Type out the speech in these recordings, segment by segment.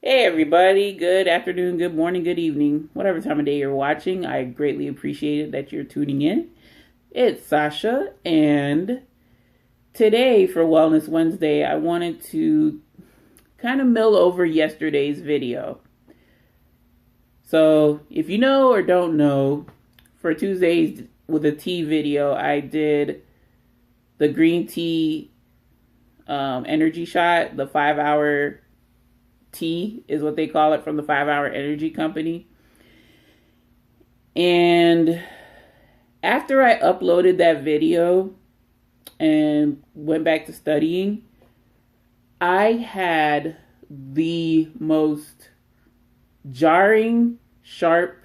Hey everybody, good afternoon, good morning, good evening, whatever time of day you're watching. I greatly appreciate it that you're tuning in. It's Sasha, and today for Wellness Wednesday, I wanted to kind of mill over yesterday's video. So if you know or don't know, for Tuesday's with a tea video, I did the green tea energy shot, the 5-hour tea is what they call it, from the 5-hour energy company. And after I uploaded that video and went back to studying, I had the most jarring, sharp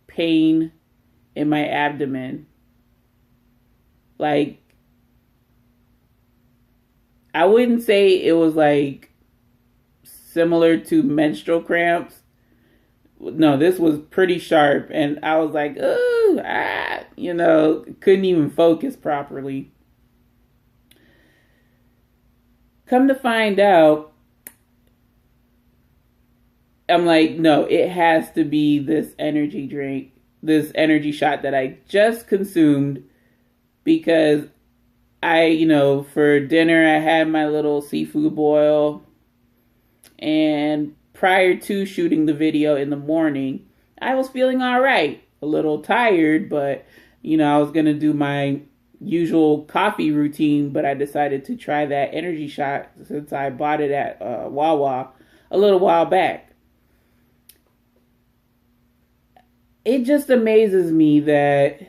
pain in my abdomen. Like, I wouldn't say it was like similar to menstrual cramps. No, this was pretty sharp, and I was like, ooh, couldn't even focus properly. Come to find out, I'm like, no, it has to be this energy drink, this energy shot that I just consumed, because for dinner, I had my little seafood boil. And prior to shooting the video in the morning, I was feeling all right. A little tired, but, I was going to do my usual coffee routine, but I decided to try that energy shot since I bought it at Wawa a little while back. It just amazes me that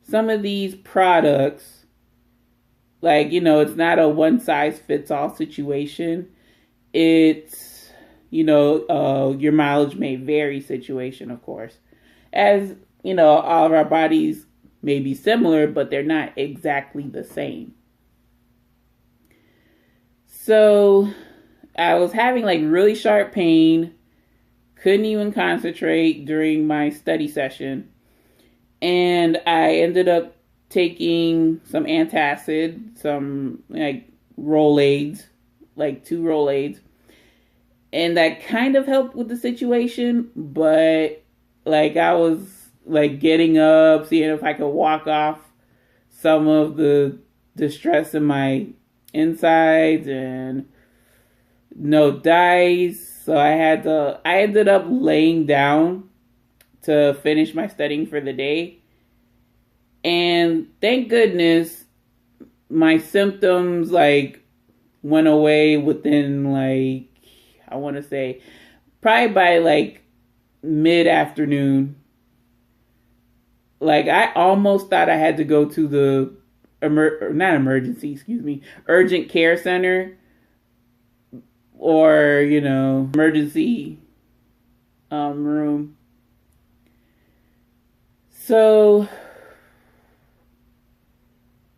some of these products, it's not a one-size-fits-all situation. It's, your mileage may vary situation, of course. As, all of our bodies may be similar, but they're not exactly the same. So I was having really sharp pain, couldn't even concentrate during my study session. And I ended up taking some antacid, some Rolaids, 2 Rolaids. And that kind of helped with the situation, but I was getting up, seeing if I could walk off some of the distress in my insides, and no dice. So I ended up laying down to finish my studying for the day. And thank goodness my symptoms went away within I want to say probably by mid-afternoon. I almost thought I had to go to the urgent care center or, emergency room. So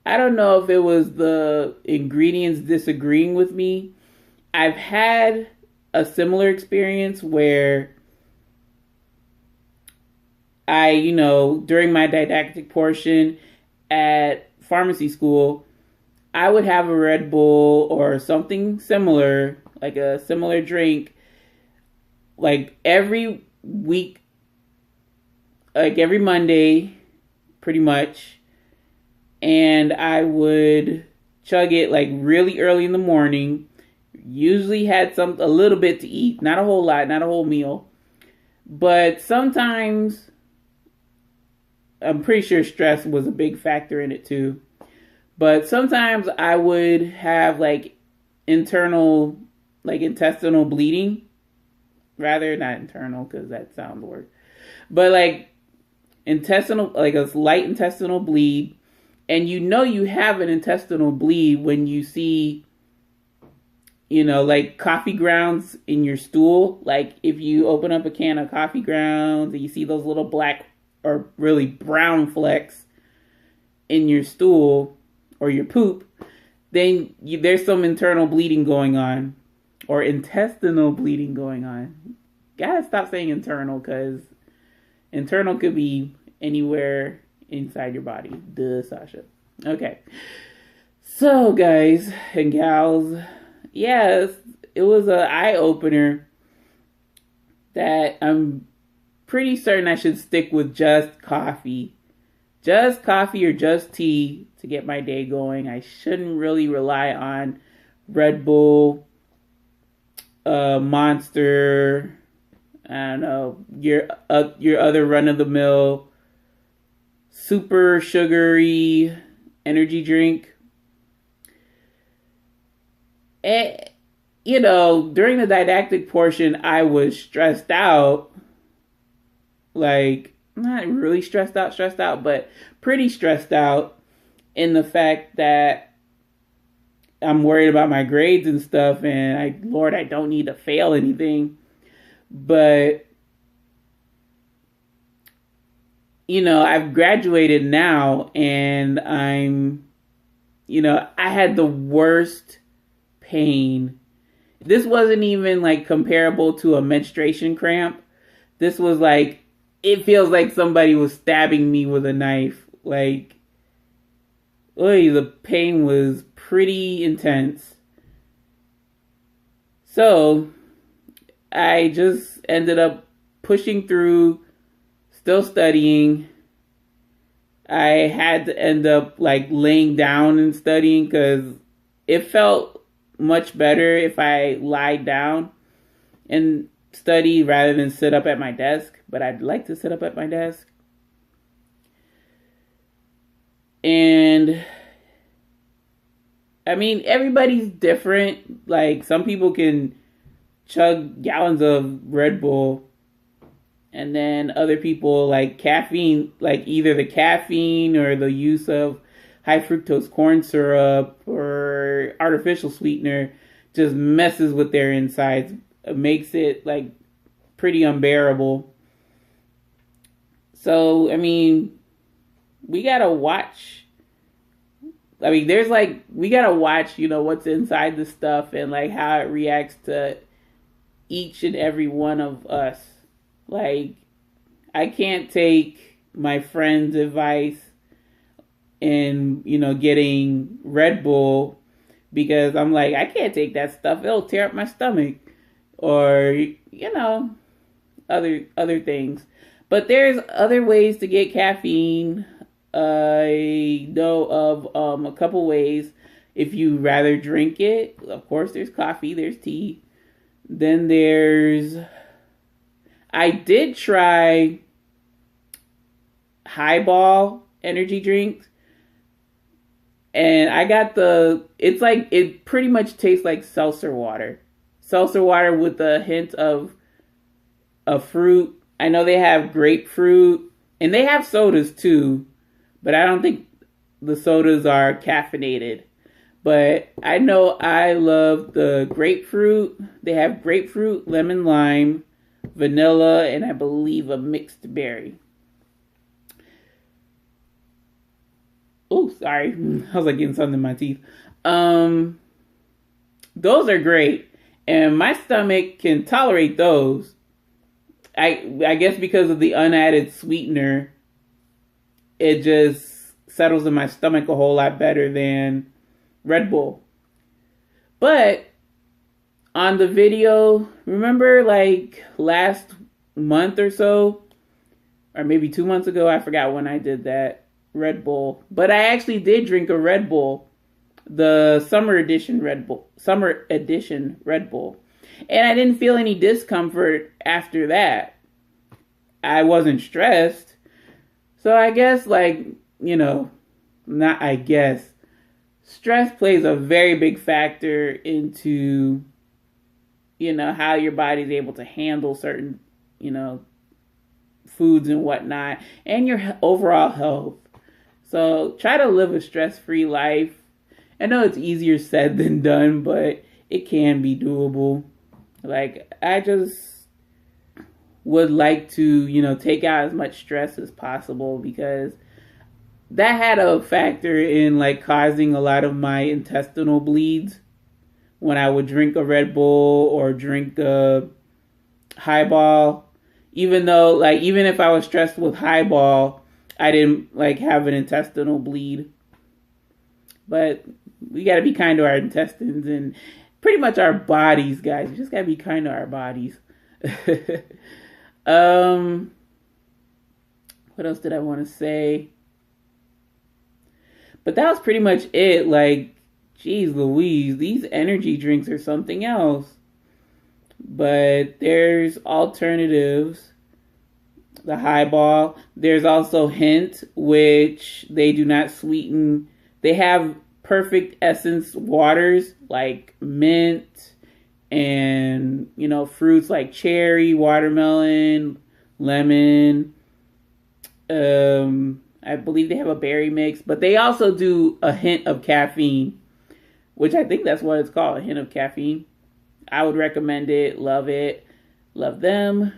I don't know if it was the ingredients disagreeing with me. I've had a similar experience where during my didactic portion at pharmacy school, I would have a Red Bull or something similar, a similar drink, every week, every Monday, pretty much. And I would chug it really early in the morning. Usually had a little bit to eat, not a whole lot, not a whole meal. But sometimes, I'm pretty sure stress was a big factor in it too. But sometimes I would have intestinal bleeding. Rather, not internal, because that sounds worse. But intestinal, a light intestinal bleed. And you have an intestinal bleed when you see, coffee grounds in your stool. If you open up a can of coffee grounds and you see those little black or really brown flecks in your stool or your poop, then there's some internal bleeding going on, or intestinal bleeding going on. Gotta stop saying internal, because internal could be anywhere inside your body. Duh, Sasha. Okay. So, guys and gals, yes, it was an eye opener that I'm pretty certain I should stick with just coffee or just tea to get my day going. I shouldn't really rely on Red Bull, Monster, I don't know, your other run of the mill super sugary energy drink. And, during the didactic portion, I was stressed out. Like, not really stressed out, but pretty stressed out in the fact that I'm worried about my grades and stuff, and Lord, I don't need to fail anything. But, I've graduated now, and I had the worst pain. This wasn't even like comparable to a menstruation cramp. This was like, it feels like somebody was stabbing me with a knife. Like, the pain was pretty intense. So, I just ended up pushing through, still studying. I had to end up like laying down and studying because it felt much better if I lied down and study rather than sit up at my desk, but I'd like to sit up at my desk. And I mean, everybody's different. Like, some people can chug gallons of Red Bull, and then other people like caffeine, like either the caffeine or the use of high fructose corn syrup or artificial sweetener just messes with their insides. It makes it like pretty unbearable. So, I mean, we gotta watch. I mean, we gotta watch, what's inside the stuff and like how it reacts to each and every one of us. Like, I can't take my friend's advice in, getting Red Bull because I'm like, I can't take that stuff. It'll tear up my stomach. Or, other things. But there's other ways to get caffeine. I know of a couple ways. If you rather drink it, of course, there's coffee, there's tea. Then I did try Highball energy drinks. And I got it pretty much tastes like seltzer water. Seltzer water with a hint of a fruit. I know they have grapefruit, and they have sodas too, but I don't think the sodas are caffeinated. But I know I love the grapefruit. They have grapefruit, lemon, lime, vanilla, and I believe a mixed berry. Oh, sorry. I was like getting something in my teeth. Those are great. And my stomach can tolerate those. I guess because of the unadded sweetener, it just settles in my stomach a whole lot better than Red Bull. But on the video, remember like last month or so, or maybe 2 months ago, I forgot when I did that Red Bull. But I actually did drink a Red Bull. The summer edition Red Bull. And I didn't feel any discomfort after that. I wasn't stressed. So I guess stress plays a very big factor into, how your body's able to handle certain, foods and whatnot, and your overall health. So try to live a stress-free life. I know it's easier said than done, but it can be doable. Like, I just would like to, take out as much stress as possible, because that had a factor in like causing a lot of my intestinal bleeds when I would drink a Red Bull or drink a Highball. Even though, even if I was stressed with Highball, I didn't have an intestinal bleed. But we got to be kind to our intestines, and pretty much our bodies, guys. We just gotta be kind to our bodies. What else did I want to say? But that was pretty much it. Like, geez Louise, these energy drinks are something else. But there's alternatives. The highball. There's also Hint, which they do not sweeten. They have perfect essence waters like mint and, fruits like cherry, watermelon, lemon. I believe they have a berry mix, but they also do a hint of caffeine, which I think that's what it's called, a hint of caffeine. I would recommend it. Love it. Love them.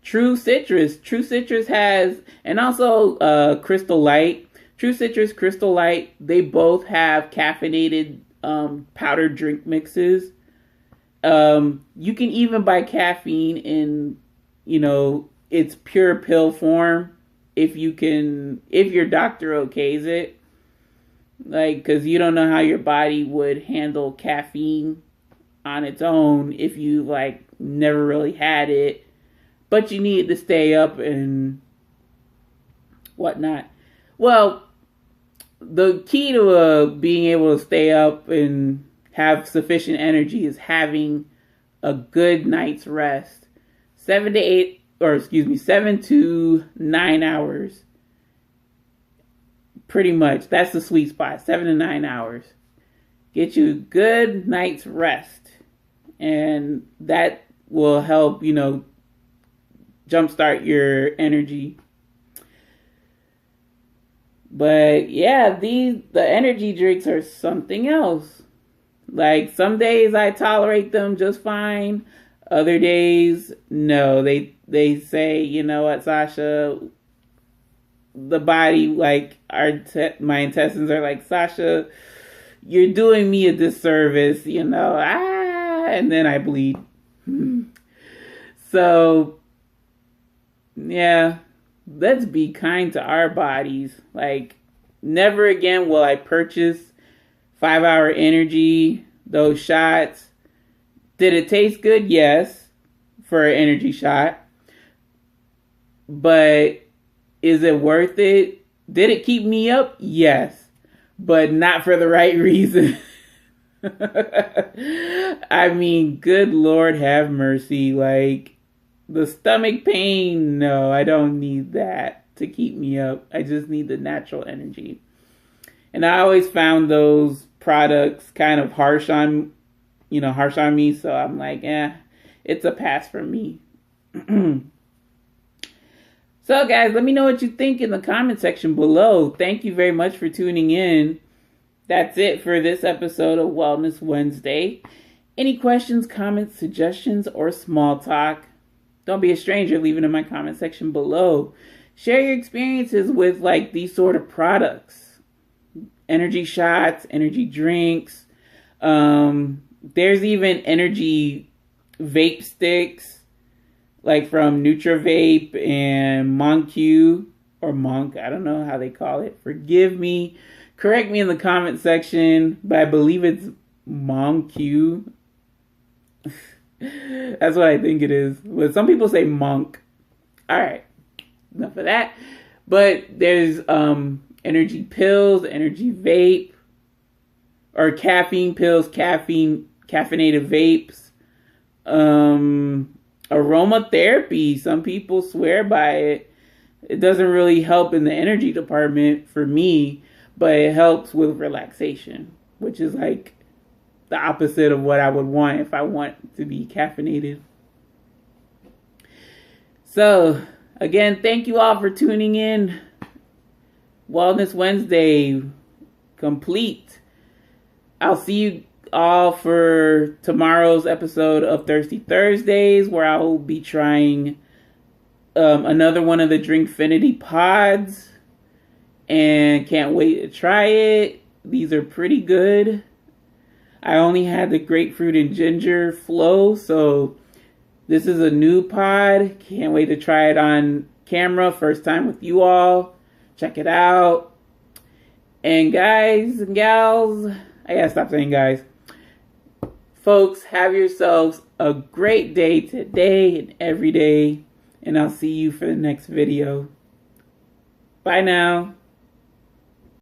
True Citrus has, and also Crystal Light. True Citrus, Crystal Light, they both have caffeinated powdered drink mixes. You can even buy caffeine in, its pure pill form if your doctor okays it. Like, because you don't know how your body would handle caffeine on its own if you, never really had it, but you need to stay up and whatnot. Well, the key to being able to stay up and have sufficient energy is having a good night's rest. 7 to 9 hours. Pretty much. That's the sweet spot. 7 to 9 hours. Get you a good night's rest. And that will help, jumpstart your energy. But yeah, the energy drinks are something else. Like, some days I tolerate them just fine. Other days, no. They say, you know what, Sasha, the body, my intestines are like, Sasha, you're doing me a disservice, and then I bleed. So, yeah, let's be kind to our bodies. Like, never again will I purchase 5 Hour Energy, those shots. Did it taste good? Yes, for an energy shot. But is it worth it? Did it keep me up? Yes, but not for the right reason. I mean, good Lord have mercy. Like, the stomach pain, no, I don't need that to keep me up. I just need the natural energy. And I always found those products kind of harsh on me. So I'm like, it's a pass for me. So guys, let me know what you think in the comment section below. Thank you very much for tuning in. That's it for this episode of Wellness Wednesday. Any questions, comments, suggestions, or small talk? Don't be a stranger. Leave it in my comment section below. Share your experiences with these sort of products. Energy shots, energy drinks. There's even energy vape sticks, like from NutraVape and Monq or Monk. I don't know how they call it. Forgive me. Correct me in the comment section, but I believe it's Monq. That's what I think it is. But some people say Monk. All right, enough of that. But there's energy pills, energy vape, or caffeine pills, caffeinated vapes, aromatherapy. Some people swear by it. It doesn't really help in the energy department for me, but it helps with relaxation, which is like the opposite of what I would want if I want to be caffeinated. So, again, thank you all for tuning in. Wellness Wednesday complete. I'll see you all for tomorrow's episode of Thirsty Thursdays, where I will be trying another one of the Drinkfinity pods, and can't wait to try it. These are pretty good. I only had the grapefruit and ginger flow, so this is a new pod. Can't wait to try it on camera. First time with you all. Check it out. And guys and gals, I gotta stop saying guys. Folks, have yourselves a great day today and every day. And I'll see you for the next video. Bye now.